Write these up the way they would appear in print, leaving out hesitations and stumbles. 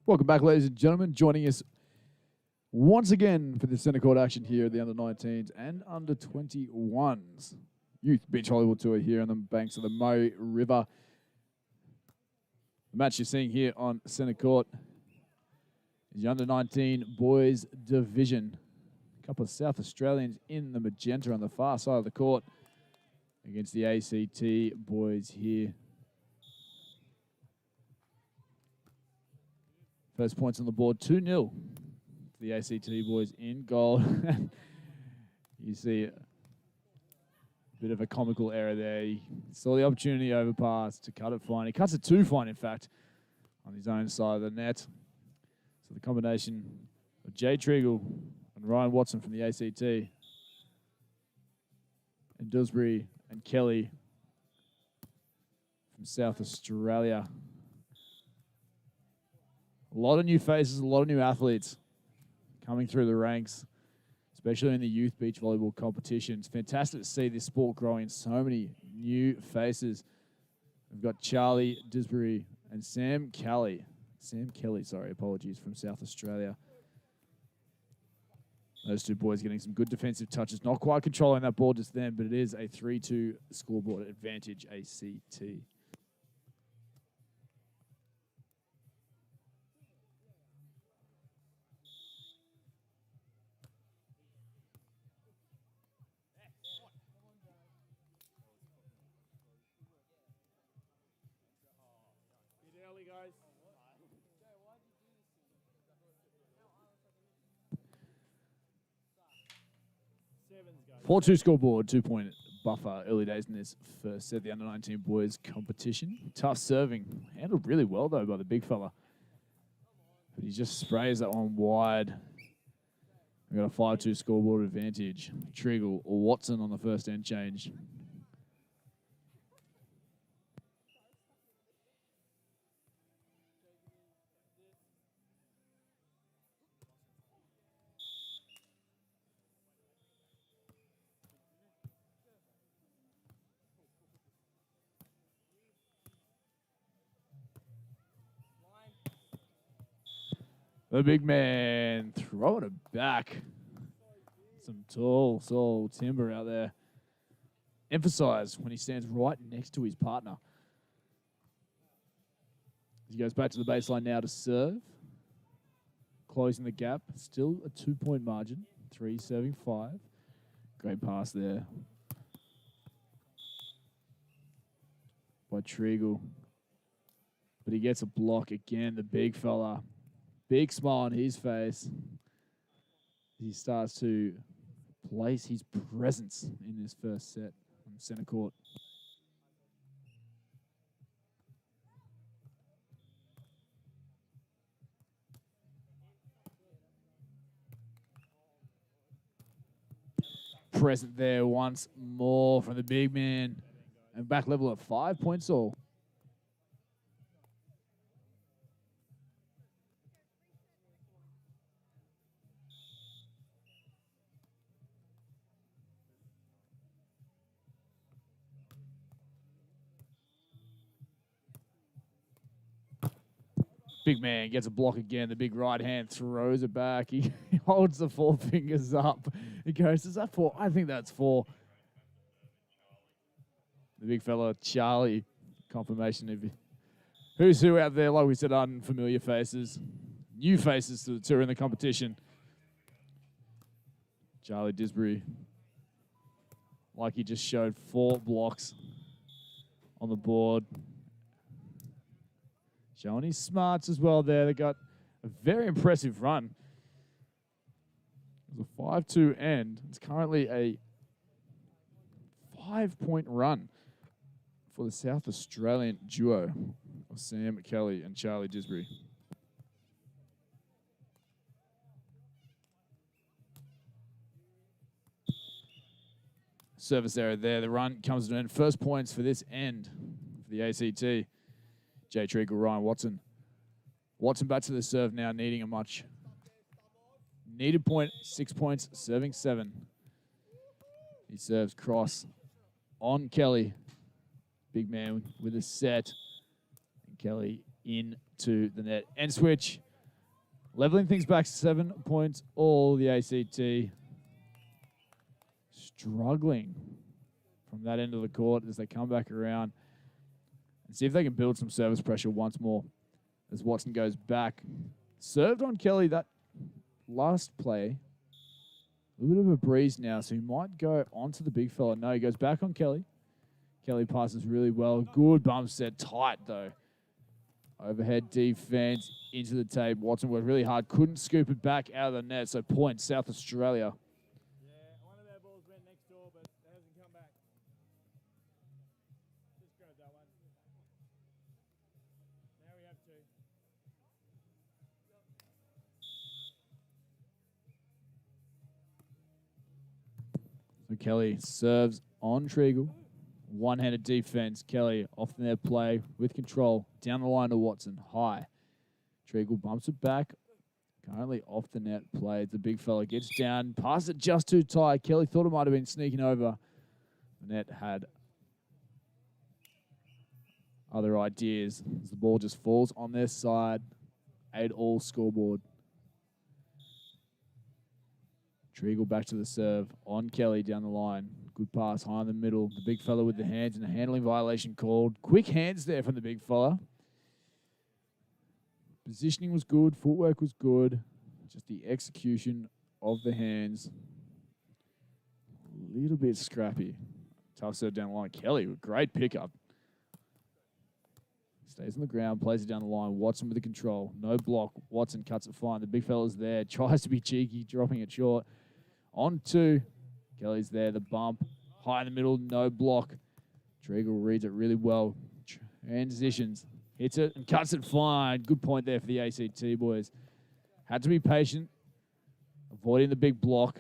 Welcome back, ladies and gentlemen. Joining us once again for the centre court action here at the under-19s and under-21s. Youth Beach Volleyball Tour here on the banks of the Murray River. The match you're seeing here on centre court is the under-19 boys division. A couple of South Australians in the magenta on the far side of the court against the ACT boys here. First points on the board, 2-0 to the ACT boys in goal. You see a bit of a comical error there. He saw the opportunity overpass to cut it fine. He cuts it too fine, in fact, on his own side of the net. So the combination of Jay Tregeagle and Ryan Watson from the ACT and Disbury and Kelly from South Australia. A lot of new faces, a lot of new athletes coming through the ranks, especially in the youth beach volleyball competitions. Fantastic to see this sport growing. So many new faces. We've got Charlie Disbury and Sam Kelly, apologies, from South Australia. Those two boys getting some good defensive touches. Not quite controlling that ball just then, but it is a 3-2 scoreboard advantage, ACT. Guys. 4-2 scoreboard, 2-point buffer early days in this first set, the under-19 boys competition. Tough serving. Handled really well, though, by the big fella. But he just sprays that one wide. We've got a 5-2 scoreboard advantage. Tregeagle or Watson on the first end change. The big man throwing it back. Some tall timber out there. Emphasize when he stands right next to his partner. He goes back to the baseline now to serve. Closing the gap. Still a 2-point margin. 3 serving 5. Great pass there by Tregeagle. But he gets a block again, the big fella. Big smile on his face. He starts to place his presence in this first set on center court. Present there once more from the big man. And back level at 5 points all. Big man gets a block again. The big right hand throws it back. He holds the 4 fingers up. He goes, is that 4? I think that's 4. The big fella, Charlie, confirmation of who's who out there. Like we said, unfamiliar faces. New faces to the tour in the competition. Charlie Disbury, like he just showed, 4 blocks on the board. Showing his smarts as well there. They got a very impressive run. It was a 5-2 end. It's currently a 5-point run for the South Australian duo of Sam Kelly and Charlie Disbury. Service error there. The run comes to an end. First points for this end for the ACT. Jay Tregeagle, Ryan Watson. Watson back to the serve now, needing a much Needed point, 6 points, serving 7. He serves cross on Kelly. Big man with a set. And Kelly into the net. End switch. Leveling things back 7 points all. The ACT struggling from that end of the court as they come back around and see if they can build some service pressure once more as Watson goes back. Served on Kelly that last play. A little bit of a breeze now, so he might go onto the big fella. No, he goes back on Kelly. Kelly passes really well. Good bump set, tight though. Overhead defense into the tape. Watson worked really hard. Couldn't scoop it back out of the net. So point, South Australia. Yeah, one of their balls went next door, but it hasn't come back. Just grab that one. Now we have 2. So Kelly serves on Tregeagle. One-handed defense. Kelly off the net play with control. Down the line to Watson. High. Tregeagle bumps it back. Currently off the net play. The big fella gets down. Passes it just too tight. Kelly thought it might have been sneaking over. The net had other ideas as the ball just falls on their side. 8-all scoreboard. Tregeagle back to the serve on Kelly down the line. Good pass high in the middle. The big fella with the hands and a handling violation called. Quick hands there from the big fella. Positioning was good. Footwork was good. Just the execution of the hands. A little bit scrappy. Tough serve down the line. Kelly with great pickup. Stays on the ground, plays it down the line. Watson with the control. No block. Watson cuts it fine. The big fella's there. Tries to be cheeky, dropping it short. On 2. Kelly's there. The bump. High in the middle. No block. Tregeagle reads it really well. Transitions. Hits it and cuts it fine. Good point there for the ACT boys. Had to be patient. Avoiding the big block.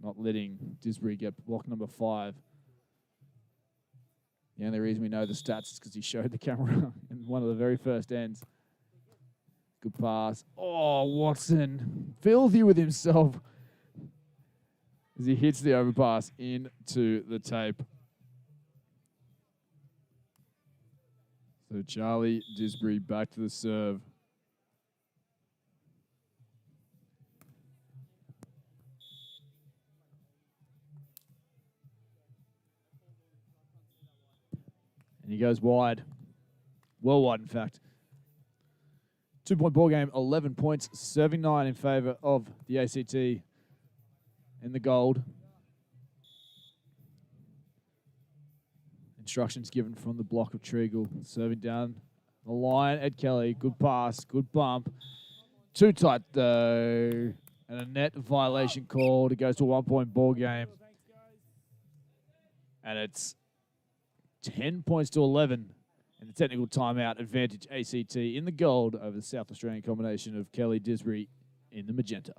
Not letting Disbury get block number 5. The only reason we know the stats is because he showed the camera in one of the very first ends. Good pass. Oh, Watson. Filthy with himself as he hits the overpass into the tape. So Charlie Disbury back to the serve. And he goes wide. Well wide, in fact. 2-point ball game, 11 points, serving 9 in favour of the ACT in the gold. Instructions given from the block of Tregeagle. Serving down the line at Kelly. Good pass, good bump. Too tight, though. And a net violation called. It goes to a 1-point ball game. And it's 10 points to 11. And the technical timeout advantage ACT in the gold over the South Australian combination of Kelly Disbury in the magenta.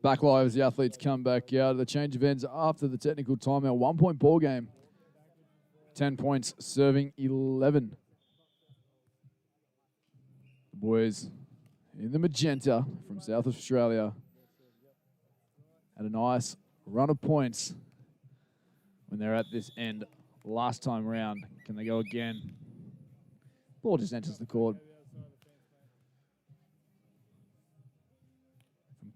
Back live as the athletes come back out. The change of ends after the technical timeout. 1-point ball game. 10 points, serving 11. The boys in the magenta from South Australia had a nice run of points when they're at this end last time round. Can they go again? Ball just enters the court.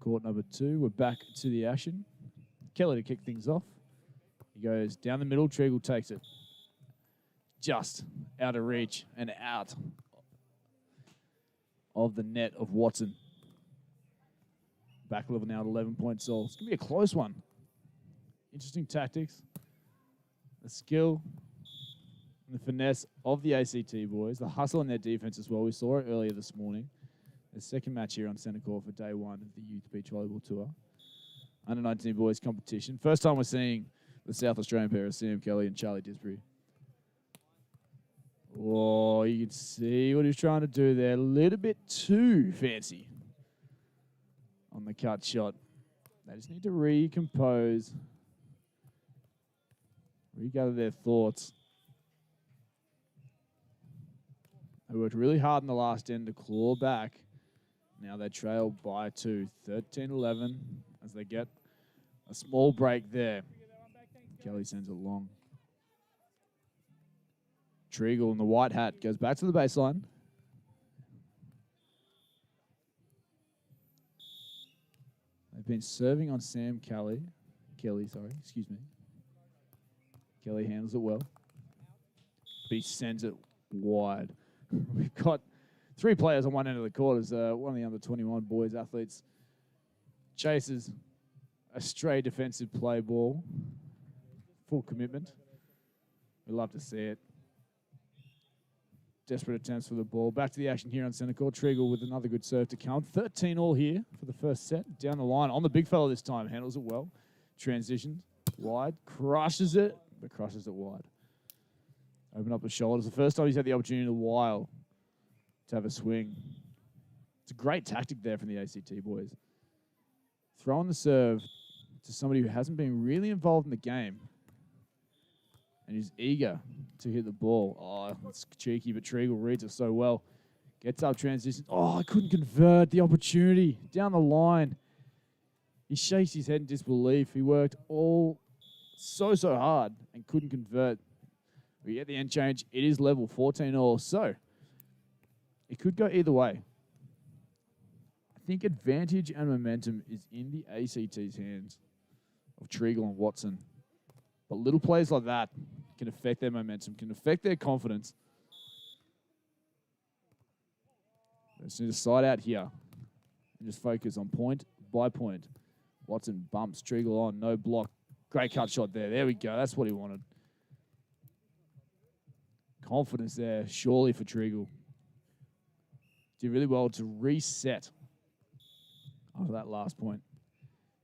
Court number 2, we're back to the action. Kelly to kick things off. He goes down the middle. Tregeagle takes it. Just out of reach and out of the net of Watson. Back level now at 11 points all. It's going to be a close one. Interesting tactics. The skill and the finesse of the ACT boys. The hustle in their defense as well. We saw it earlier this morning. The second match here on Centre Court for day one of the Youth Beach Volleyball Tour. Under 19 boys competition. First time we're seeing the South Australian pair of Sam Kelly and Charlie Disbury. Oh, you can see what he's trying to do there. A little bit too fancy on the cut shot. They just need to recompose, regather their thoughts. They worked really hard in the last end to claw back. Now they trail by 2, 13-11, as they get a small break there. Kelly sends it long. Tregeagle in the white hat goes back to the baseline. They've been serving on Sam Kelly. Kelly handles it well. But he sends it wide. We've got 3 players on one end of the court as one of the under 21 boys athletes chases a stray defensive play ball. Full commitment. We love to see it. Desperate attempts for the ball. Back to the action here on Centre Court. Tregeagle with another good serve to come. 13 all here for the first set. Down the line on the big fella this time. Handles it well. Transitions wide. Crushes it, but crushes it wide. Open up the shoulders. The first time he's had the opportunity in a while to have a swing. It's a great tactic there from the ACT boys. Throwing the serve to somebody who hasn't been really involved in the game and is eager to hit the ball. Oh, it's cheeky, but Tregeagle reads it so well. Gets up, transitions. Oh, I couldn't convert the opportunity. Down the line. He shakes his head in disbelief. He worked all so hard and couldn't convert. We get the end change. It is level, 14 all. So, it could go either way. I think advantage and momentum is in the ACT's hands of Tregeagle and Watson. But little plays like that can affect their momentum, can affect their confidence. They just need to side out here and just focus on point by point. Watson bumps Tregeagle on, no block. Great cut shot there. There we go. That's what he wanted. Confidence there, surely for Tregeagle. Did really well to reset after that last point.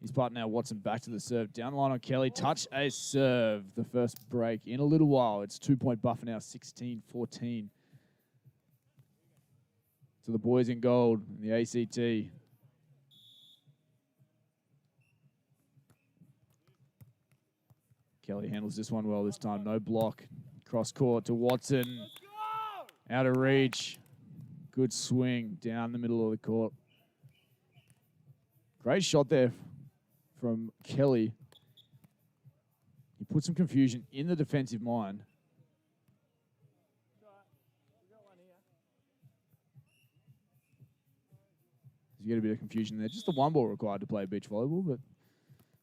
His partner now, Watson, back to the serve. Down the line on Kelly. Touch a serve. The first break in a little while. It's 2-point buffer now, 16-14. To the boys in gold in the ACT. Kelly handles this one well this time. No block. Cross court to Watson. Out of reach. Good swing down the middle of the court. Great shot there from Kelly. He put some confusion in the defensive mind. You get a bit of confusion there. Just the one ball required to play beach volleyball, but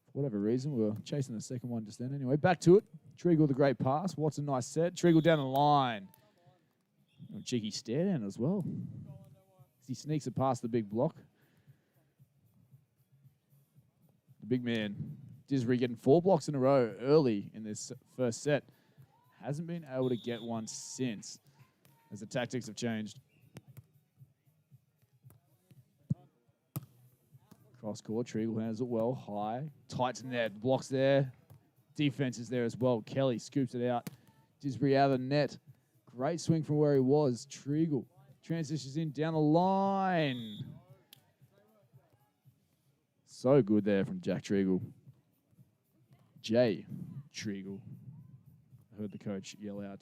for whatever reason, we were chasing the second one just then. Anyway, back to it. Tregeagle the great pass. Watson, nice set. Tregeagle down the line. A cheeky stare down as well. As he sneaks it past the big block. The big man, Disbury, getting 4 blocks in a row early in this first set. Hasn't been able to get one since, as the tactics have changed. Cross court, Tregeagle handles it well, high. Tights in there, blocks there. Defense is there as well. Kelly scoops it out. Disbury out of the net. Great swing from where he was. Tregeagle transitions in down the line. So good there from Jack Tregeagle. Jay Tregeagle. I heard the coach yell out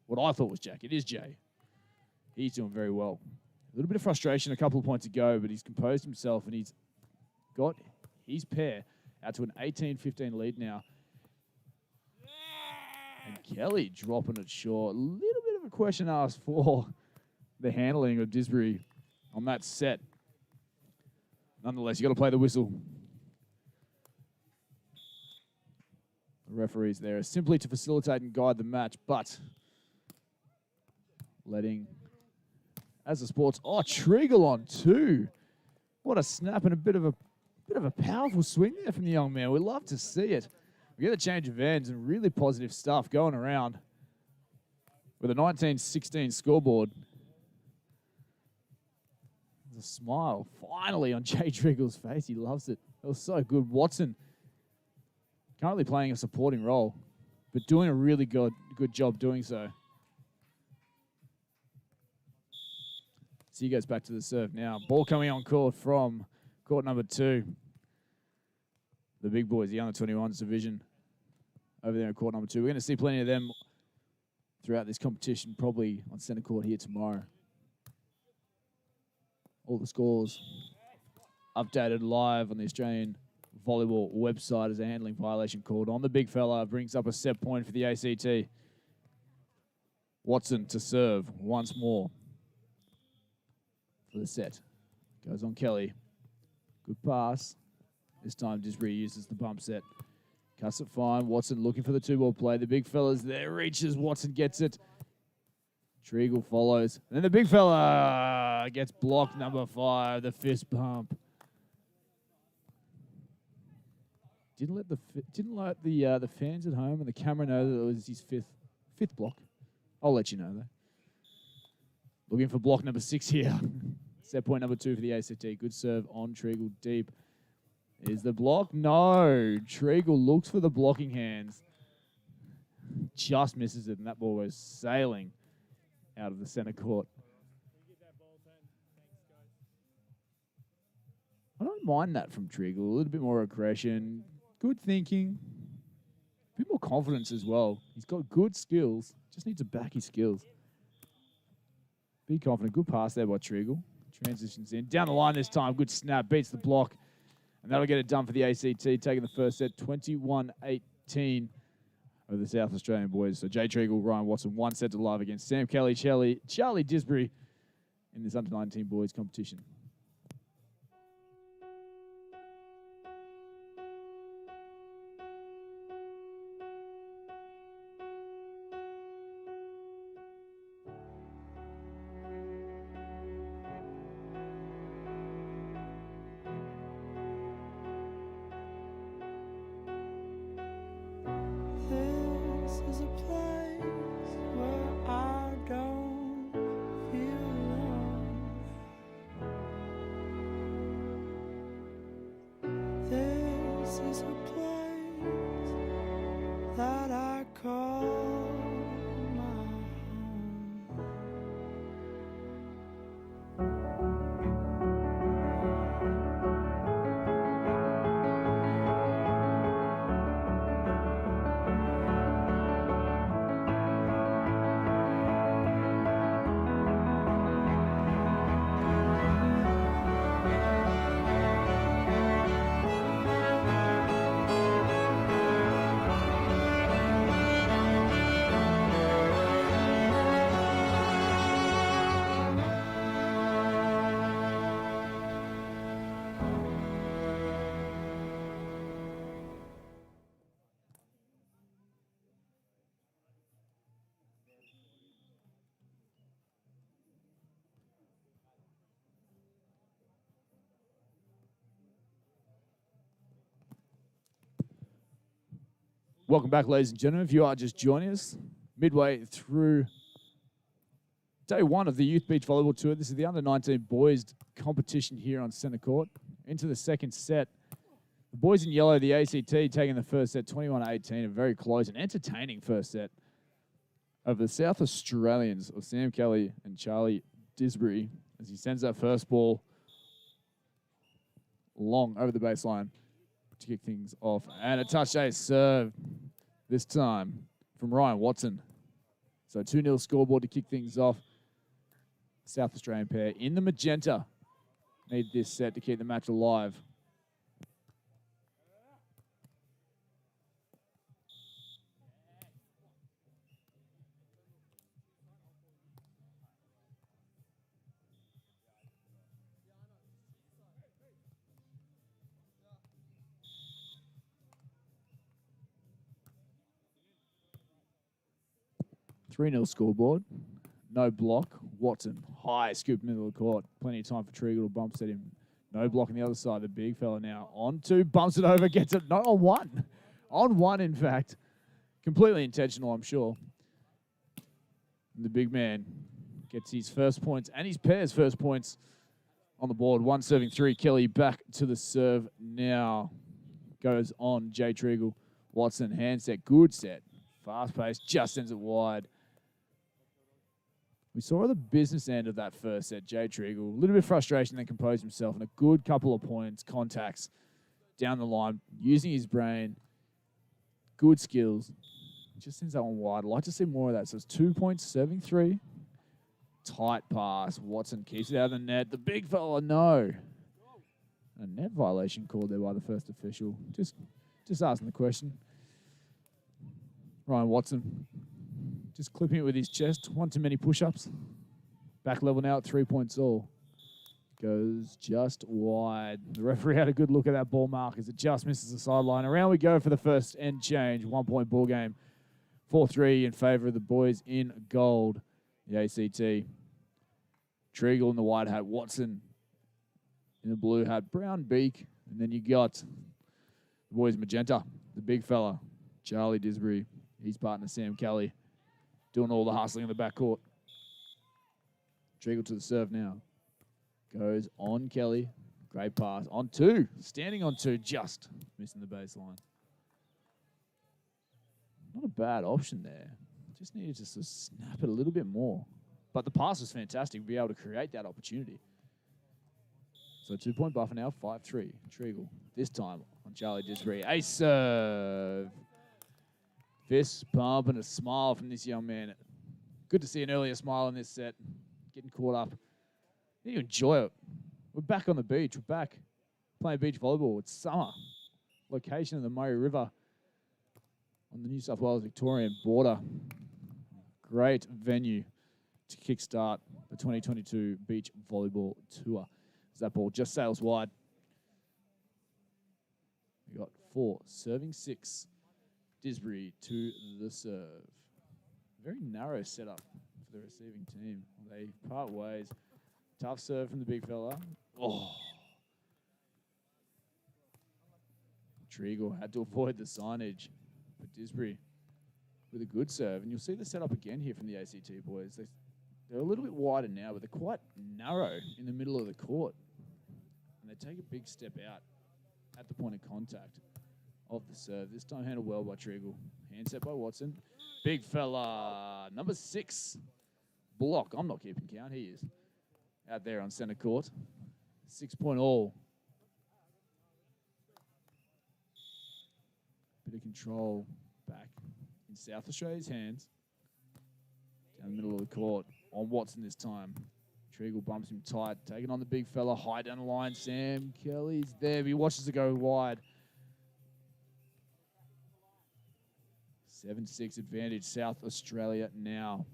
what I thought was Jack. It is Jay. He's doing very well. A little bit of frustration a couple of points ago, but he's composed himself and he's got his pair out to an 18-15 lead now. And Kelly dropping it short. A little bit of a question asked for the handling of Disbury on that set. Nonetheless, you got to play the whistle. The referee's there simply to facilitate and guide the match, but letting as the sports. Oh, Tregeagle on 2. What a snap and a bit of a powerful swing there from the young man. We love to see it. We get a change of ends and really positive stuff going around with a 19-16 scoreboard. There's a smile finally on Jay Tregeagle's face. He loves it. It was so good. Watson currently playing a supporting role, but doing a really good job doing so. So he goes back to the serve now. Ball coming on court from court number 2. The big boys, the under-21s division over there in court number 2. We're going to see plenty of them throughout this competition, probably on centre court here tomorrow. All the scores updated live on the Australian Volleyball website as a handling violation called on the big fella. Brings up a set point for the ACT. Watson to serve once more for the set. Goes on Kelly. Good pass. This time Disbury uses the bump set. Cuts it fine. Watson looking for the 2-ball play. The big fella's there. Reaches. Watson gets it. Tregeagle follows. And then the big fella gets blocked, number 5, the fist bump. Didn't let the fans at home and the camera know that it was his fifth block. I'll let you know though. Looking for block number 6 here. Set point number 2 for the ACT. Good serve on Tregeagle deep. Is the block? No. Tregeagle looks for the blocking hands. Just misses it, and that ball goes sailing out of the centre court. I don't mind that from Tregeagle. A little bit more aggression. Good thinking. A bit more confidence as well. He's got good skills. Just needs to back his skills. Be confident. Good pass there by Tregeagle. Transitions in. Down the line this time. Good snap. Beats the block. And that'll get it done for the ACT. Taking the first set 21-18 over the South Australian boys. So Jay Tregeagle, Ryan Watson, 1 set to live against Sam Kelly, Charlie Disbury in this under-19 boys competition. Welcome back, ladies and gentlemen. If you are just joining us, midway through day 1 of the Youth Beach Volleyball Tour. This is the under-19 boys competition here on centre court. Into the second set. The boys in yellow, the ACT, taking the first set 21-18. A very close and entertaining first set of the South Australians of Sam Kelly and Charlie Disbury as he sends that first ball long over the baseline to kick things off. And a touch ace serve this time from Ryan Watson. So 2-0 scoreboard to kick things off. South Australian pair in the magenta need this set to keep the match alive. Three 3-0 scoreboard. No block. Watson High scoop middle of the court. Plenty of time for Tregeagle to bump set him. No block on the other side. The big fella now on two. Bumps it over. Gets it. Not on one. On one, in fact. Completely intentional, I'm sure. And the big man gets his first points and his pair's first points on the board. 1-serving-3. Kelly back to the serve now. Goes on Jay Tregeagle. Watson, hand set. Good set. Fast pace. Just sends it wide. We saw the business end of that first set. Jay Tregeagle. A little bit of frustration, then composed himself. And a good couple of points, contacts down the line. Using his brain. Good skills. Just sends that one wide. I'd like to see more of that. So it's 2 points, serving 3. Tight pass. Watson keeps it out of the net. The big fella, no. A net violation called there by the first official. Just asking the question. Ryan Watson just clipping it with his chest. One too many push-ups. Back level now at 3 points all. Goes just wide. The referee had a good look at that ball mark as it just misses the sideline. Around we go for the first end change. 1 point ball game. 4-3 in favour of the boys in gold. The ACT. Tregeagle in the white hat. Watson in the blue hat. Brown beak. And then you got the boys magenta. The big fella. Charlie Disbury. His partner Sam Kelly. Doing all the hustling in the backcourt. Tregeagle to the serve now. Goes on Kelly. Great pass. On two. Standing on two. Just missing the baseline. Not a bad option there. Just needed to sort of snap it a little bit more. But the pass was fantastic to be able to create that opportunity. So 2 point buffer now, 5-3. Tregeagle, this time on Charlie Disbury. Ace serve. Fist pump and a smile from this young man. Good to see an earlier smile in this set. Getting caught up. You enjoy it. We're back on the beach. We're back playing beach volleyball. It's summer. Location of the Murray River on the New South Wales-Victorian border. Great venue to kickstart the 2022 Beach Volleyball Tour. As that ball just sails wide. We got 4, serving 6. Disbury to the serve. Very narrow setup for the receiving team. They part ways. Tough serve from the big fella. Oh. Tregeagle had to avoid the signage. But Disbury with a good serve. And you'll see the setup again here from the ACT boys. They're a little bit wider now, but they're quite narrow in the middle of the court. And they take a big step out at the point of contact of the serve. This time handled well by Tregeagle. Hand set by Watson. Big fella. Number 6. Block. I'm not keeping count. He is. Out there on centre court. 6 point all. Bit of control back in South Australia's hands. Down the middle of the court on Watson this time. Tregeagle bumps him tight. Taking on the big fella. High down the line. Sam Kelly's there. He watches it go wide. 7-6 advantage. South Australia now.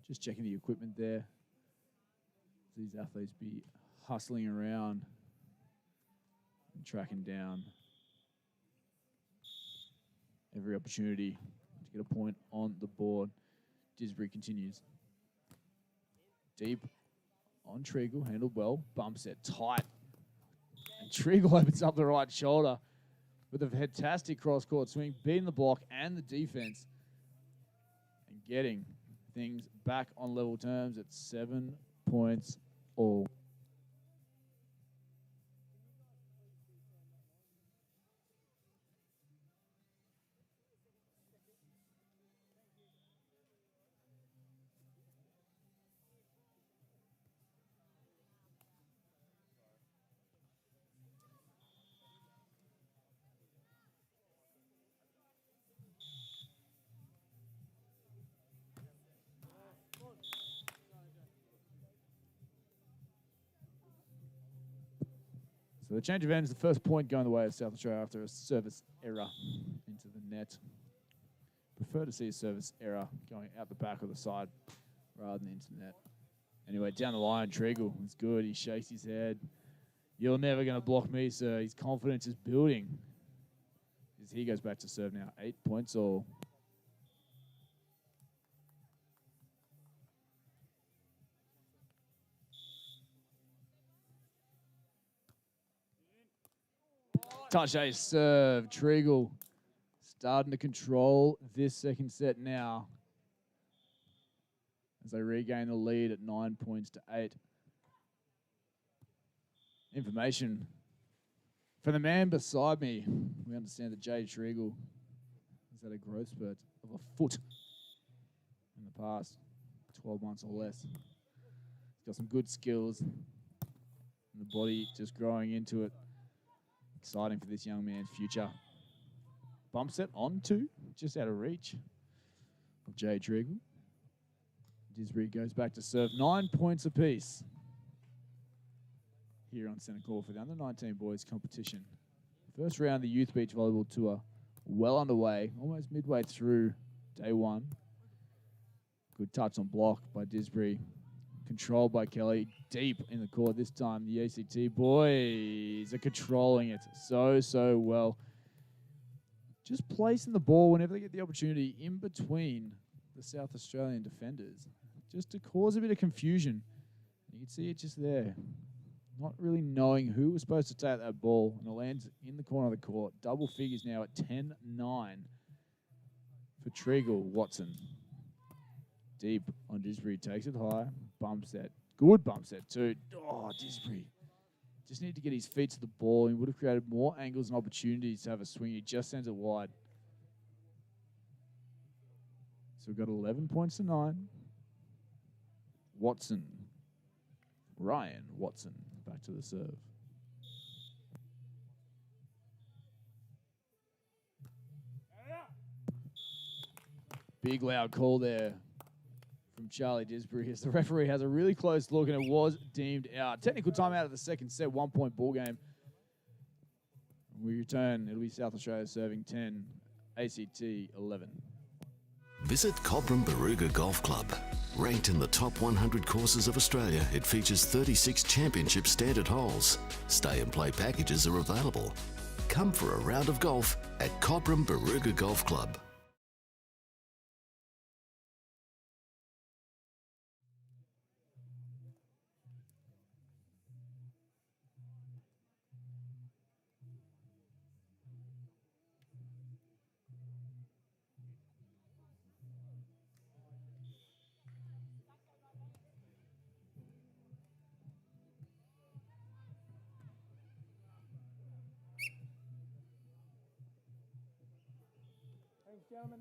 Just checking the equipment there. These athletes be hustling around and tracking down every opportunity to get a point on the board. Disbury continues. Deep on Tregeagle, handled well. Bump set tight. And Tregeagle opens up the right shoulder with a fantastic cross-court swing, beating the block and the defense and getting things back on level terms at 7 points all. So the change of ends, the first point going the way of South Australia after a service error into the net. Prefer to see a service error going out the back or the side rather than into the net. Anyway, down the line, Tregeagle is good. He shakes his head. You're never going to block me, sir. His confidence is building. As he goes back to serve now. 8 points all. Touch ace serve. Tregeagle starting to control this second set now as they regain the lead at 9 points to 8. Information for the man beside me. We understand that Jay Tregeagle has had a growth spurt of a foot in the past 12 months or less. He's got some good skills and the body just growing into it. Exciting for this young man's future. Bump set on 2, just out of reach of Jay Tregeagle. Disbury goes back to serve. 9 points apiece here on centre court for the under-19 boys competition. First round of the Youth Beach Volleyball Tour well underway, almost midway through day 1. Good touch on block by Disbury. Controlled by Kelly, deep in the court this time. The ACT boys are controlling it so well. Just placing the ball whenever they get the opportunity in between the South Australian defenders, just to cause a bit of confusion. You can see it just there. Not really knowing who was supposed to take that ball, and it lands in the corner of the court. Double figures now at 10-9 for Tregeagle. Watson. Deep on Disbury, takes it high, bump set. Good bump set too. Oh, Disbury. Just need to get his feet to the ball. He would have created more angles and opportunities to have a swing. He just sends it wide. So we've got 11 points to 9. Watson. Ryan Watson back to the serve. Big loud call there from Charlie Disbury as the referee has a really close look and it was deemed out. Technical timeout of the second set, 1 point ball game. We return, it'll be South Australia serving 10, ACT 11. Visit Cobram Barooga Golf Club. Ranked in the top 100 courses of Australia, it features 36 championship standard holes. Stay and play packages are available. Come for a round of golf at Cobram Barooga Golf Club. Thanks, gentlemen.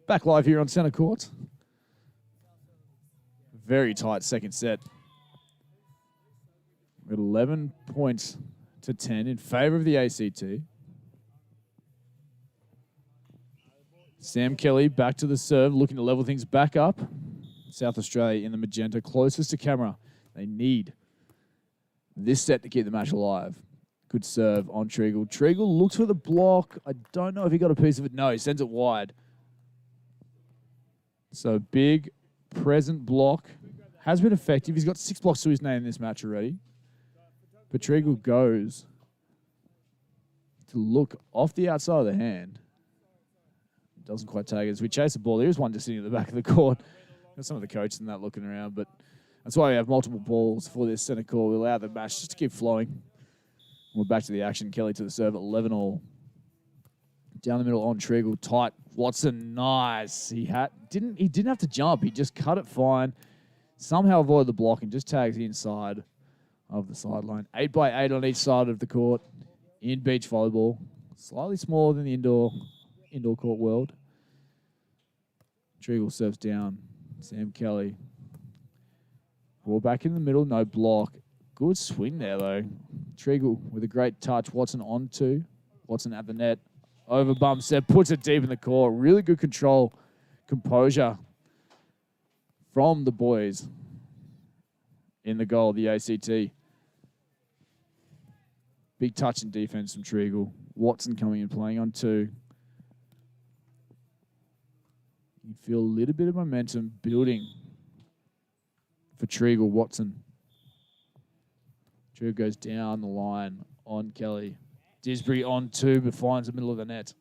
Back live here on centre court. Very tight second set. We're at 11 points to 10 in favour of the ACT. Sam Kelly back to the serve, looking to level things back up. South Australia in the magenta, closest to camera. They need this set to keep the match alive. Good serve on Tregeagle. Tregeagle looks for the block. I don't know if he got a piece of it. No, he sends it wide. So big present block. Has been effective. He's got 6 blocks to his name in this match already. But Tregeagle goes to look off the outside of the hand. Doesn't quite take it. As we chase the ball, there is one just sitting at the back of the court. Got some of the coaches and that looking around, but that's why we have multiple balls for this centre court. We allow the match just to keep flowing. We're back to the action. Kelly to the serve at 11-all. Down the middle on Tregeagle, tight. Watson, nice. He didn't have to jump. He just cut it fine. Somehow avoided the block and just tags the inside of the sideline. 8x8 on each side of the court in beach volleyball. Slightly smaller than the indoor court world. Tregeagle serves down. Sam Kelly. Ball back in the middle, no block. Good swing there, though. Tregeagle with a great touch. Watson on 2. Watson at the net. Over bump set, puts it deep in the court. Really good control, composure from the boys in the goal, the ACT. Big touch in defense from Tregeagle. Watson coming in, playing on 2. You feel a little bit of momentum building for Tregeagle. Watson. Tregeagle goes down the line on Kelly. Disbury on 2, but finds the middle of the net.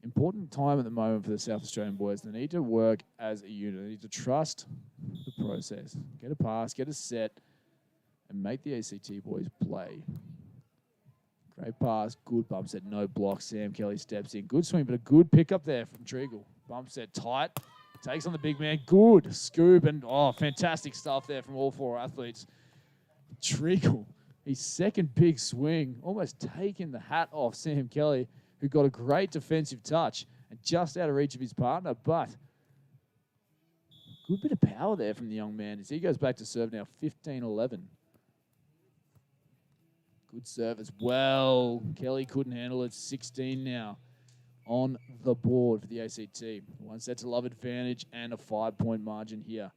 Important time at the moment for the South Australian boys. They need to work as a unit. They need to trust the process. Get a pass, get a set, and make the ACT boys play. Great pass, good bump set, no block. Sam Kelly steps in. Good swing, but a good pickup there from Tregeagle. Bump set tight. Takes on the big man. Good scoop and, fantastic stuff there from all 4 athletes. Tregeagle, his second big swing, almost taking the hat off Sam Kelly, who got a great defensive touch and just out of reach of his partner, but good bit of power there from the young man as he goes back to serve now, 15-11. Good serve as well. Kelly couldn't handle it. 16 now on the board for the ACT. 1 set to love advantage and a 5-point margin here.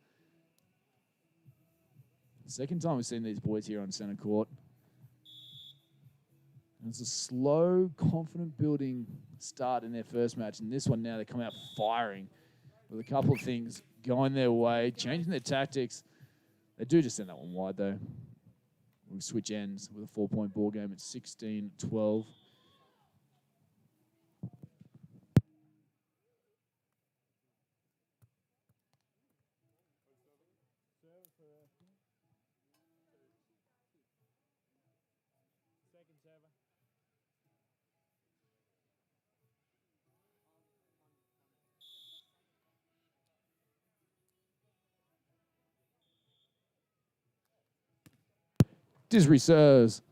Second time we've seen these boys here on centre court. And it's a slow, confident building start in their first match. And this one now, they come out firing with a couple of things going their way, changing their tactics. They do just send that one wide, though. We'll switch ends with a 4-point ball game at 16-12. Disbury serves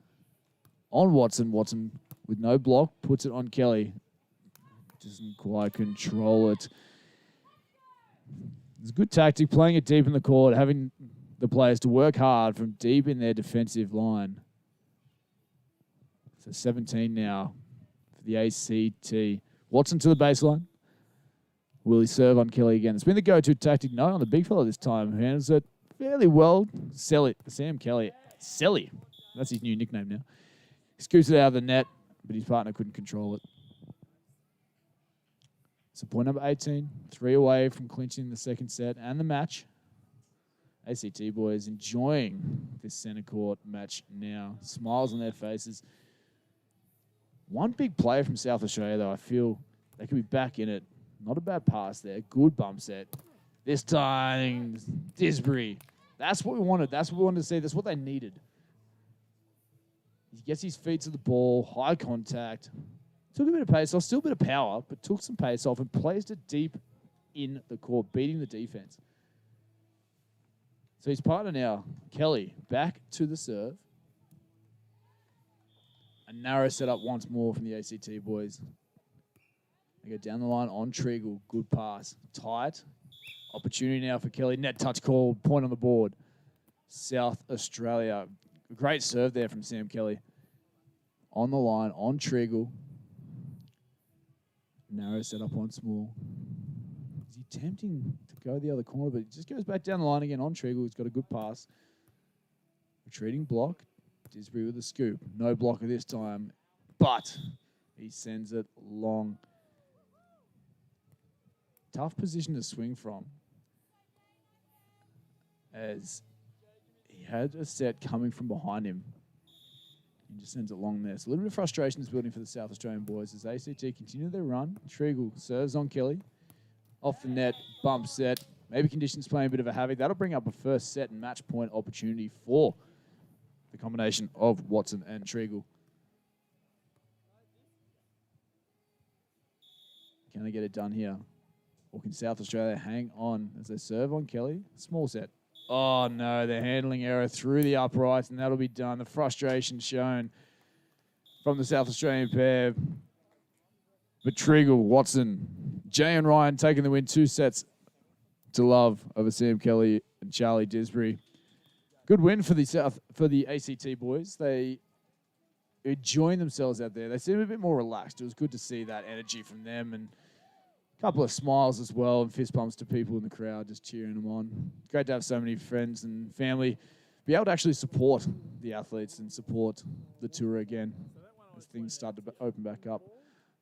on Watson. Watson with no block, puts it on Kelly. Doesn't quite control it. It's a good tactic, playing it deep in the court, having the players to work hard from deep in their defensive line. So 17 now for the ACT. Watson to the baseline. Will he serve on Kelly again? It's been the go-to tactic. No, on the big fella this time. Handles it fairly well. Sam Kelly. Selly. That's his new nickname now. He scoots it out of the net, but his partner couldn't control it. So point number 18, 3 away from clinching the second set and the match. ACT boys enjoying this centre court match now. Smiles on their faces. One big play from South Australia, though. I feel they could be back in it. Not a bad pass there. Good bump set. This time, Disbury. That's what we wanted. That's what we wanted to see. That's what they needed. He gets his feet to the ball, high contact. Took a bit of pace off, still a bit of power, but took some pace off and placed it deep in the court, beating the defense. So his partner now, Kelly, back to the serve. A narrow setup once more from the ACT boys. They go down the line on Tregeagle. Good pass. Tight. Opportunity now for Kelly. Net touch called. Point on the board. South Australia. Great serve there from Sam Kelly. On the line on Tregeagle. Narrow setup once more. Is he tempting to go the other corner? But he just goes back down the line again on Tregeagle. He's got a good pass. Retreating block. Disbury with a scoop. No blocker this time. But he sends it long. Tough position to swing from, as he had a set coming from behind him. He just sends it long there. So a little bit of frustration is building for the South Australian boys as ACT continue their run. Tregeagle serves on Kelly. Off the net, bump set. Maybe conditions playing a bit of a havoc. That'll bring up a first set and match point opportunity for the combination of Watson and Tregeagle. Can they get it done here? Or can South Australia hang on as they serve on Kelly? Small set. Oh, no, the handling error through the uprights, and that'll be done. The frustration shown from the South Australian pair. But Tregeagle, Watson, Jay and Ryan taking the win, 2 sets to love over Sam Kelly and Charlie Disbury. Good win for the ACT boys. They enjoying themselves out there. They seem a bit more relaxed. It was good to see that energy from them, and a couple of smiles as well and fist bumps to people in the crowd just cheering them on. Great to have so many friends and family be able to actually support the athletes and support the tour again. as things start to open back up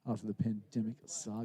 after the pandemic saga.